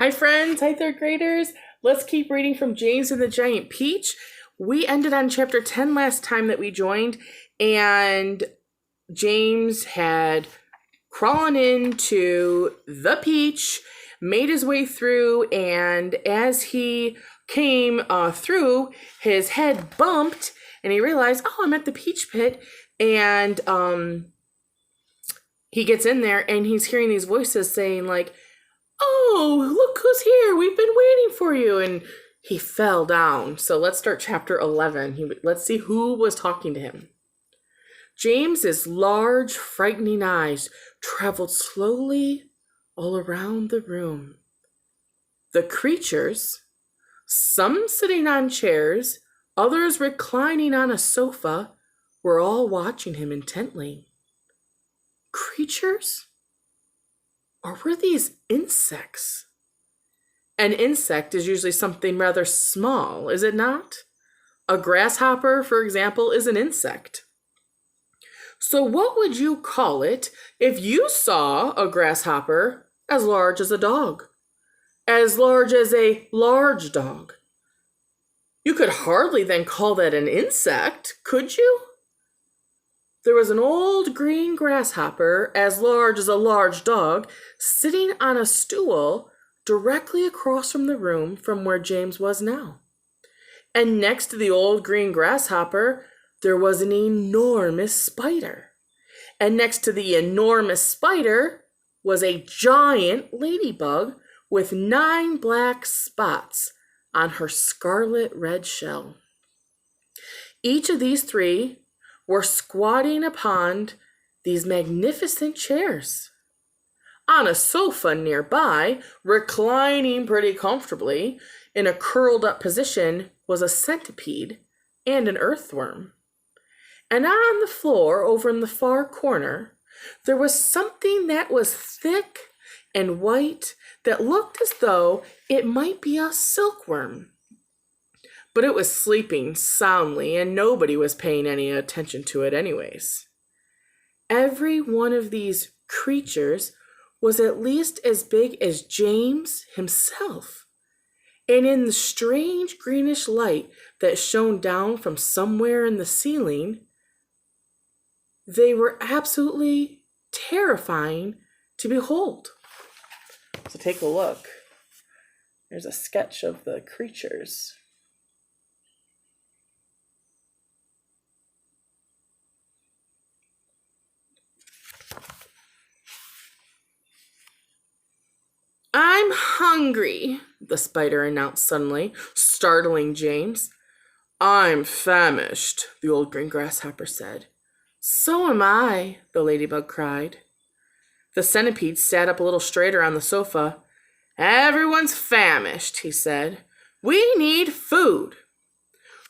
Hi friends, hi third graders. Let's keep reading from James and the Giant Peach. We ended on chapter 10 last time that we joined, and James had crawled into the peach, made his way through, and as he came through, his head bumped, and he realized, oh, I'm at the peach pit, and he gets in there, and he's hearing these voices saying, like, oh, look who's here. We've been waiting for you. And he fell down. So let's start chapter 11. Let's see who was talking to him. James's large, frightening eyes traveled slowly all around the room. The creatures, some sitting on chairs, others reclining on a sofa, were all watching him intently. Creatures? Or were these insects? An insect is usually something rather small, is it not? A grasshopper, for example, is an insect. So what would you call it if you saw a grasshopper as large as a dog? As large as a large dog? You could hardly then call that an insect, could you? There was an old green grasshopper, as large as a large dog, sitting on a stool directly across from the room from where James was now. And next to the old green grasshopper, there was an enormous spider. And next to the enormous spider was a giant ladybug with 9 black spots on her scarlet red shell. Each of these three were squatting upon these magnificent chairs. On a sofa nearby, reclining pretty comfortably, in a curled up position, was a centipede and an earthworm. And on the floor, over in the far corner, there was something that was thick and white that looked as though it might be a silkworm. But it was sleeping soundly, and nobody was paying any attention to it anyways. Every one of these creatures was at least as big as James himself. And in the strange greenish light that shone down from somewhere in the ceiling, they were absolutely terrifying to behold. So take a look. There's a sketch of the creatures. I'm hungry, the spider announced suddenly, startling James. I'm famished, the old green grasshopper said. So am I, the ladybug cried. The centipede sat up a little straighter on the sofa. Everyone's famished, he said. We need food.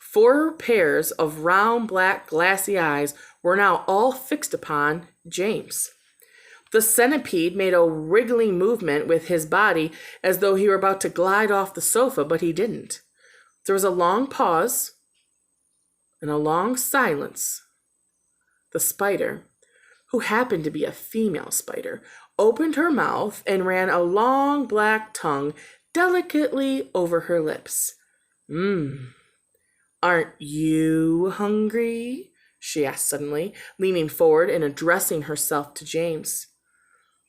4 pairs of round, black, glassy eyes were now all fixed upon James. The centipede made a wriggling movement with his body as though he were about to glide off the sofa, but he didn't. There was a long pause and a long silence. The spider, who happened to be a female spider, opened her mouth and ran a long black tongue delicately over her lips. Aren't you hungry? She asked suddenly, leaning forward and addressing herself to James.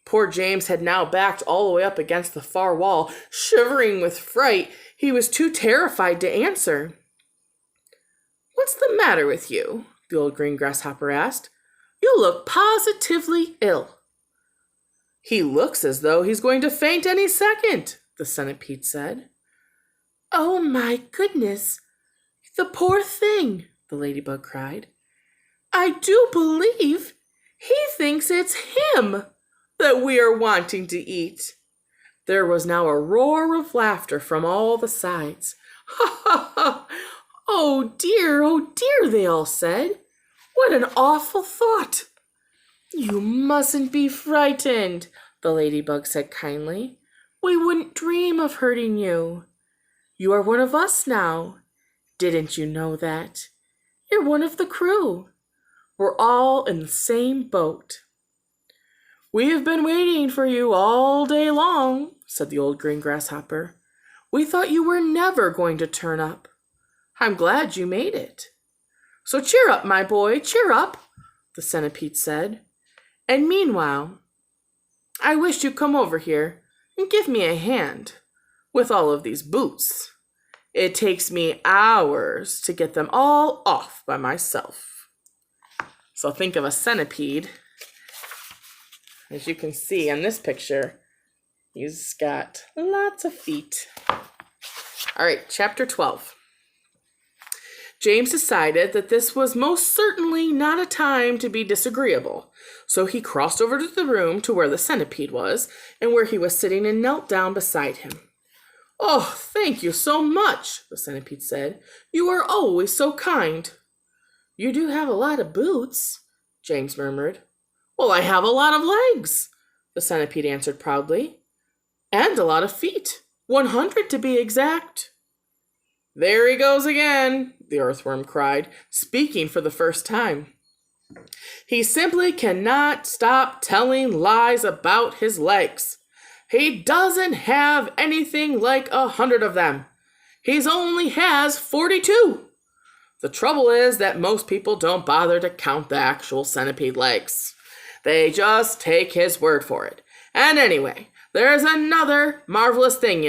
Poor James had now backed all the way up against the far wall, shivering with fright. He was too terrified to answer. What's the matter with you? The old green grasshopper asked. You look positively ill. He looks as though he's going to faint any second, the centipede said. Oh my goodness, the poor thing, the ladybug cried. I do believe he thinks it's him that we are wanting to eat. There was now a roar of laughter from all the sides. Ha ha ha! Oh dear, they all said. What an awful thought! You mustn't be frightened, the ladybug said kindly. We wouldn't dream of hurting you. You are one of us now. Didn't you know that? You're one of the crew. We're all in the same boat. We have been waiting for you all day long, said the old green grasshopper. "We thought you were never going to turn up. I'm glad you made it." "So cheer up, my boy, cheer up," the centipede said. "And meanwhile, I wish you'd come over here and give me a hand with all of these boots. It takes me hours to get them all off by myself." So think of a centipede. As you can see in this picture, he's got lots of feet. All right, chapter 12. James decided that this was most certainly not a time to be disagreeable, so he crossed over to the room to where the centipede was and where he was sitting and knelt down beside him. "Oh, thank you so much," the centipede said. "You are always so kind." "You do have a lot of boots," James murmured. "Well, I have a lot of legs," the centipede answered proudly. "And a lot of feet, 100 to be exact." "There he goes again," the earthworm cried, speaking for the first time. "He simply cannot stop telling lies about his legs. He doesn't have anything like 100 of them. He only has 42. The trouble is that most people don't bother to count the actual centipede legs. They just take his word for it. And anyway, there's another marvelous thing,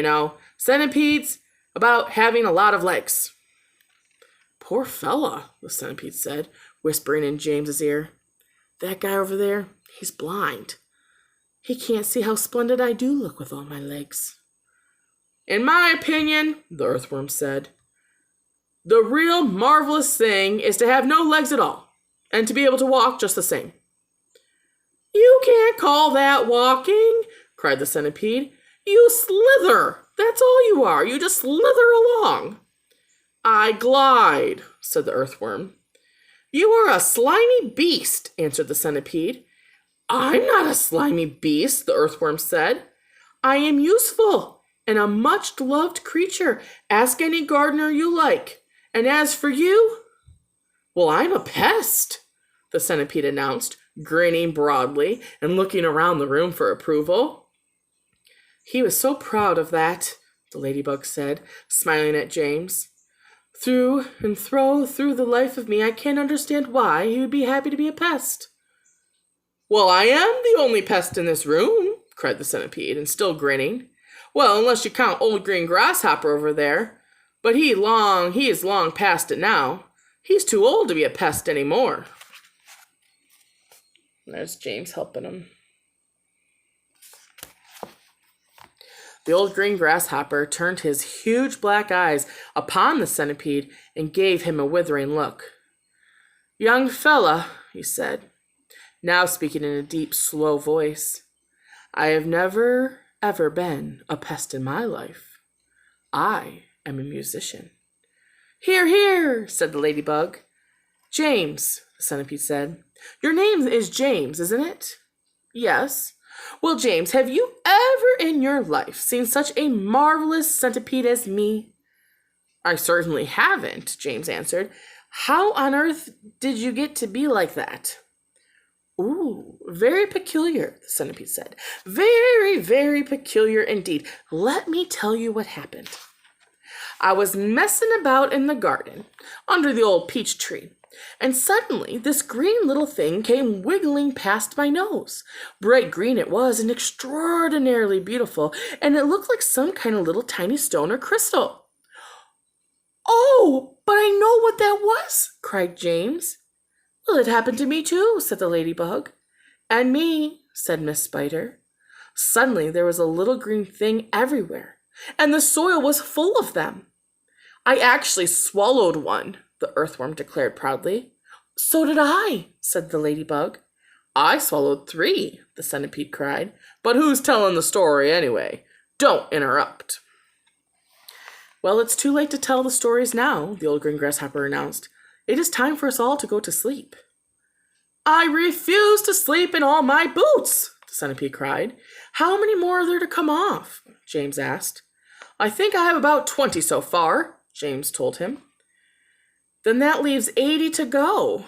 centipedes about having a lot of legs." "Poor fella," the centipede said, whispering in James's ear. "That guy over there, he's blind. He can't see how splendid I do look with all my legs." "In my opinion," the earthworm said, "the real marvelous thing is to have no legs at all, and to be able to walk just the same." "You can't call that walking," cried the centipede. "You slither. That's all you are. You just slither along." "I glide," said the earthworm. "You are a slimy beast," answered the centipede. "I'm not a slimy beast," the earthworm said. "I am useful and a much-loved creature. Ask any gardener you like. And as for you—" "Well, I'm a pest," the centipede announced, grinning broadly and looking around the room for approval. "He was so proud of that," the ladybug said, smiling at James. Through the life of me, I can't understand why he would be happy to be a pest." "Well, I am the only pest in this room," cried the centipede, and still grinning. "Well, unless you count old green grasshopper over there. But he is long past it now. He's too old to be a pest anymore." There's James helping him. The old green grasshopper turned his huge black eyes upon the centipede and gave him a withering look. "Young fella," he said, now speaking in a deep, slow voice, "I have never, ever been a pest in my life. I am a musician." "Hear, hear," said the ladybug. "James," the centipede said. "Your name is James, isn't it?" "Yes." "Well, James, have you ever in your life seen such a marvelous centipede as me?" "I certainly haven't," James answered. "How on earth did you get to be like that?" "Ooh, very peculiar," the centipede said. "Very, very peculiar indeed. Let me tell you what happened. I was messing about in the garden under the old peach tree, and suddenly this green little thing came wiggling past my nose. Bright green it was and extraordinarily beautiful, and it looked like some kind of little tiny stone or crystal." "Oh, but I know what that was," cried James. "Well, it happened to me too," said the ladybug. "And me," said Miss Spider. "Suddenly there was a little green thing everywhere, and the soil was full of them." "I actually swallowed one," the earthworm declared proudly. "So did I," said the ladybug. "I swallowed 3, the centipede cried. "But who's telling the story anyway? Don't interrupt." "Well, it's too late to tell the stories now," the old green grasshopper announced. "It is time for us all to go to sleep." "I refuse to sleep in all my boots," the centipede cried. "How many more are there to come off?" James asked. "I think I have about 20 so far," James told him. "Then that leaves 80 to go."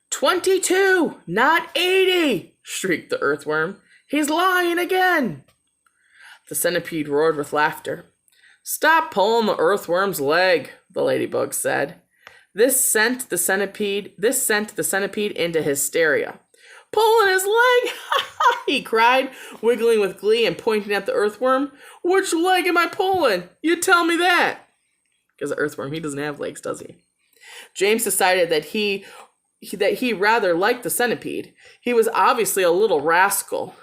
22, not 80, shrieked the earthworm. "He's lying again." The centipede roared with laughter. "Stop pulling the earthworm's leg," the ladybug said. This sent the centipede into hysteria. "Pulling his leg!" he cried, wiggling with glee and pointing at the earthworm. "Which leg am I pulling? You tell me that." Because the earthworm, he doesn't have legs, does he? James decided that he rather liked the centipede. He was obviously a little rascal.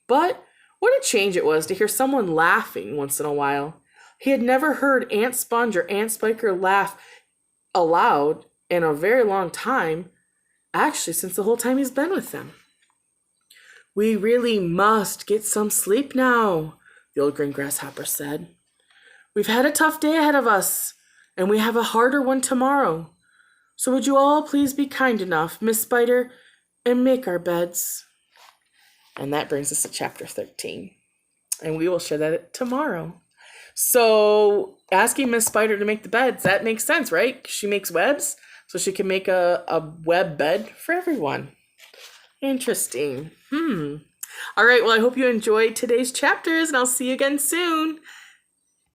But what a change it was to hear someone laughing once in a while. He had never heard Aunt Sponge or Aunt Spiker laugh aloud in a very long time, actually since the whole time he's been with them. "We really must get some sleep now," the old green grasshopper said. "We've had a tough day ahead of us, and we have a harder one tomorrow. So would you all please be kind enough, Miss Spider, and make our beds?" And that brings us to chapter 13. And we will share that tomorrow. So asking Miss Spider to make the beds, that makes sense, right? She makes webs, so she can make a web bed for everyone. Interesting. All right, well, I hope you enjoyed today's chapters, and I'll see you again soon.